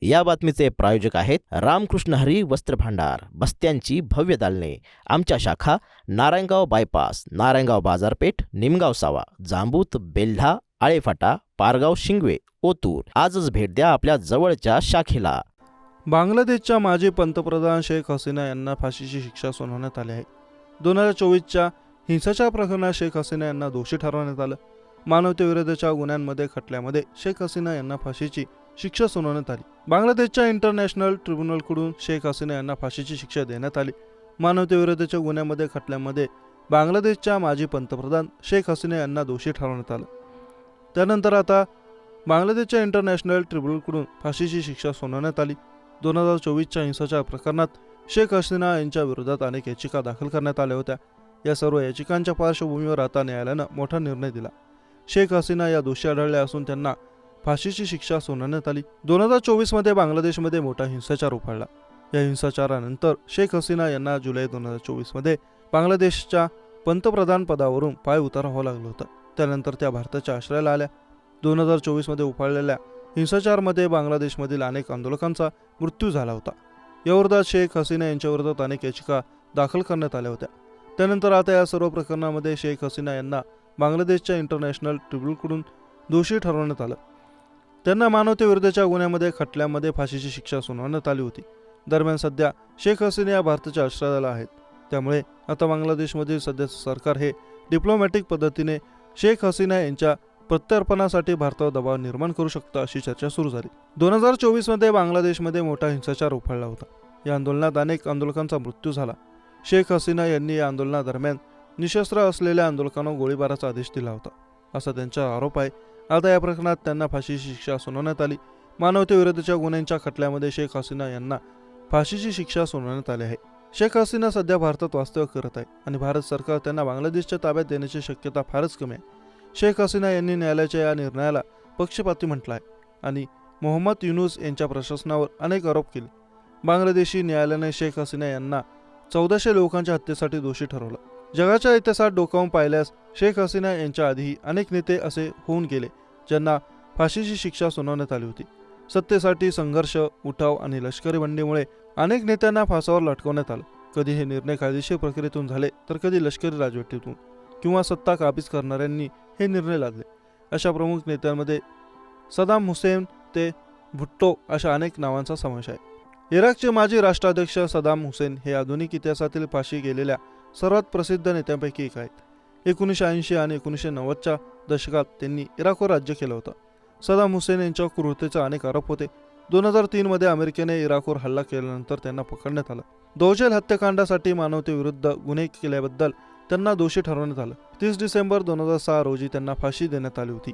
या बातमीचे प्रायोजक आहेत रामकृष्ण हरी वस्त्र भांडार, बस्त्यांची भव्य दालने. आमच्या शाखा नारायणगाव बायपास, नारायणगाव बाजारपेठ, निमगाव सावा, जांबूत, बेल्ढा, आळेफाटा, पारगाव, शिंगवे, ओतूर. आजच भेट द्या आपल्या जवळच्या शाखेला. बांगलादेशच्या माजी पंतप्रधान शेख हसीना यांना फाशीची शिक्षा सुनावण्यात आली आहे. 2024च्या हिंसाचार प्रकरणात शेख हसीना यांना दोषी ठरवण्यात आलं. मानवतेविरोधाच्या गुन्ह्यांमध्ये खटल्यामध्ये शेख हसीना यांना फाशीची शिक्षा सुनावण्यात आली. बांगलादेशच्या इंटरनॅशनल ट्रिब्युनलकडून शेख हसीना यांना फाशीची शिक्षा देण्यात आली. मानवतेविरोधाच्या गुन्ह्यामध्ये खटल्यामध्ये बांगलादेशच्या माजी पंतप्रधान शेख हसीना यांना दोषी ठरवण्यात आलं. त्यानंतर आता बांगलादेशच्या इंटरनॅशनल ट्रिब्युनलकडून फाशीची शिक्षा सुनावण्यात आली. 2024च्या हिंसाचार प्रकरणात शेख हसीना यांच्या विरोधात अनेक याचिका दाखल करण्यात आल्या होत्या. या सर्व याचिकांच्या पार्श्वभूमीवर आता न्यायालयानं मोठा निर्णय दिला. शेख हसीना या दोषी आढळल्या असून त्यांना फाशीची शिक्षा सुनावण्यात आली. 2024मध्ये बांगलादेशमध्ये मोठा हिंसाचार उफाळला. या हिंसाचारानंतर शेख हसीना यांना जुलै 2024मध्ये बांगलादेशच्या पंतप्रधान पदावरून पाय उतारावं लागलं होतं. त्यानंतर त्या भारताच्या आश्रयाला आल्या. 2024मध्ये उफाळलेल्या हिंसाचारामध्ये बांगलादेशमधील अनेक आंदोलकांचा मृत्यू झाला होता. याविरोधात शेख हसीना यांच्याविरोधात अनेक याचिका दाखल करण्यात आल्या होत्या. त्यानंतर आता या सर्व प्रकरणामध्ये शेख हसीना यांना बांगलादेशच्या इंटरनॅशनल ट्रिब्युनलकडून दोषी ठरवण्यात आलं. त्यांना मानवतेविरोधाच्या गुन्ह्यामध्ये खटल्यामध्ये फाशीची शिक्षा सुनावण्यात आली होती. दरम्यान सध्या शेख हसीना या भारताच्या आश्रयाला आहेत. त्यामुळे आता बांगलादेशमधील सध्याचं सरकार हे डिप्लोमॅटिक पद्धतीने शेख हसीना यांच्या प्रत्यार्पणासाठी भारतावर दबाव निर्माण करू शकतं अशी चर्चा सुरू झाली. 2024मध्ये बांगलादेशमध्ये मोठा हिंसाचार उफाळला होता. या आंदोलनात अनेक आंदोलकांचा मृत्यू झाला. शेख हसीना यांनी या आंदोलनादरम्यान निशस्त्र असलेल्या आंदोलकांना गोळीबाराचा आदेश दिला होता असा त्यांचा आरोप आहे. आता या प्रकरणात त्यांना फाशीची शिक्षा सुनावण्यात आली. मानवतेविरोधाच्या गुन्ह्यांच्या खटल्यामध्ये शेख हसीना यांना फाशीची शिक्षा सुनावण्यात आली आहे. शेख हसीना सध्या भारतात वास्तव्य करत आहे आणि भारत सरकार त्यांना बांगलादेशच्या ताब्यात देण्याची शक्यता फारच कमी आहे. शेख हसीना यांनी न्यायालयाच्या या निर्णयाला पक्षपाती म्हटलं आहे आणि मोहम्मद युनूस यांच्या प्रशासनावर अनेक आरोप केले. बांगलादेशी न्यायालयाने शेख हसीना यांना 1400 लोकांच्या हत्येसाठी दोषी ठरवलं. जगाच्या इतिहासात डोकावून पाहिल्यास शेख हसीना यांच्या आधीही अनेक नेते असे होऊन गेले ज्यांना फाशीची शिक्षा सुनावण्यात आली होती. सत्तेसाठी संघर्ष, उठाव आणि लष्करी बंडीमुळे अनेक नेत्यांना फासावर लटकवण्यात आलं. कधी हे निर्णय कायदेशीर प्रक्रियेतून झाले तर कधी लष्करी राजवटीतून किंवा सत्ता काबीज करणाऱ्यांनी हे निर्णय लादले. अशा प्रमुख नेत्यांमध्ये सदाम हुसेन ते भुट्टो अशा अनेक नावांचा समावेश आहे. इराकचे माजी राष्ट्राध्यक्ष सदाम हुसेन हे आधुनिक इतिहासातील फाशी गेलेल्या सर्वात प्रसिद्ध नेत्यांपैकी एक आहेत. 1980 आणि 1990च्या दशकात त्यांनी इराकवर राज्य केलं होतं. सदाम हुसेन यांच्यावर क्रूरतेचे अनेक आरोप होते. 2003मध्ये अमेरिकेने इराकवर हल्ला केल्यानंतर त्यांना पकडण्यात आलं. दोजेल हत्याकांडासाठी मानवतेविरुद्ध गुन्हे केल्याबद्दल त्यांना दोषी ठरवण्यात आलं. 30 डिसेंबर 2006 रोजी त्यांना फाशी देण्यात आली होती.